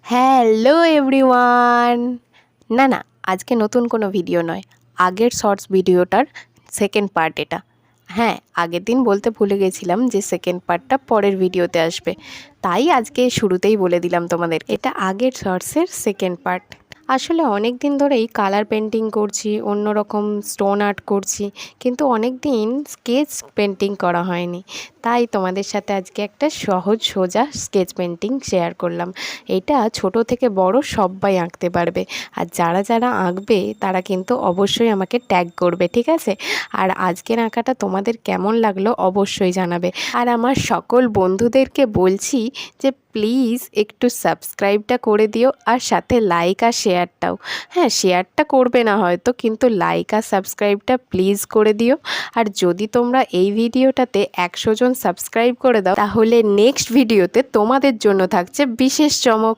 Hello everyone. না আজকে নতুন কোনো ভিডিও নয়, আগের শর্টস ভিডিওটার সেকেন্ড পার্ট এটা। হ্যাঁ, আগের দিন বলতে ভুলে গেছিলাম যে সেকেন্ড পার্টটা পরের ভিডিওতে আসবে, তাই আজকে শুরুতেই বলে দিলাম তোমাদের, এটা আগের শর্টসের সেকেন্ড পার্ট। আসলে অনেক দিন ধরেই কালার পেন্টিং করছি, অন্যরকম স্টোন আর্ট করছি, কিন্তু অনেক দিন স্কেচ পেন্টিং করা হয়নি। তাই তোমাদের সাথে আজকে একটা সহজ সোজা স্কেচ পেন্টিং শেয়ার করলাম। এটা ছোট থেকে বড় সবাই আঁকতে পারবে, আর যারা যারা আঁকবে তারা কিন্তু অবশ্যই আমাকে ট্যাগ করবে, ঠিক আছে? আর আজকের আঁকাটা তোমাদের কেমন লাগলো অবশ্যই জানাবে। আর আমার সকল বন্ধুদেরকে বলছি যে প্লিজ একটু সাবস্ক্রাইবটা করে দিও, আর সাথে লাইক আর শেয়ারটাও। হ্যাঁ, শেয়ারটা করবে না হয়তো, কিন্তু লাইক আর সাবস্ক্রাইবটা প্লিজ করে দিও। আর যদি তোমরা এই ভিডিওটাতে 100 জন সাবস্ক্রাইব করে দাও, তাহলে নেক্সট ভিডিওতে তোমাদের জন্য থাকছে বিশেষ চমক।